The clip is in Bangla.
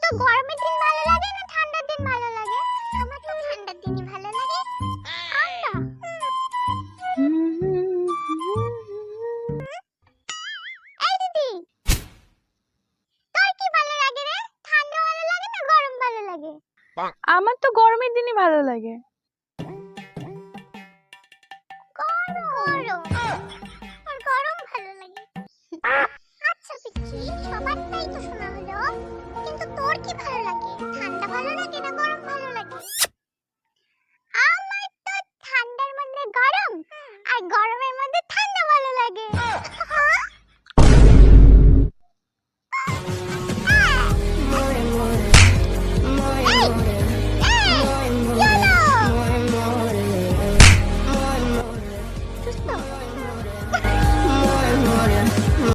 তো গরমের দিন ভালো লাগে না ঠান্ডার দিন ভালো লাগে? আমার তো ঠান্ডার দিনই ভালো লাগে। ঠান্ডা। এই দিদি, তোর কি ভালো লাগে রে? ঠান্ডা ভালো লাগে না গরম ভালো লাগে? আমার তো গরমের দিনই ভালো লাগে।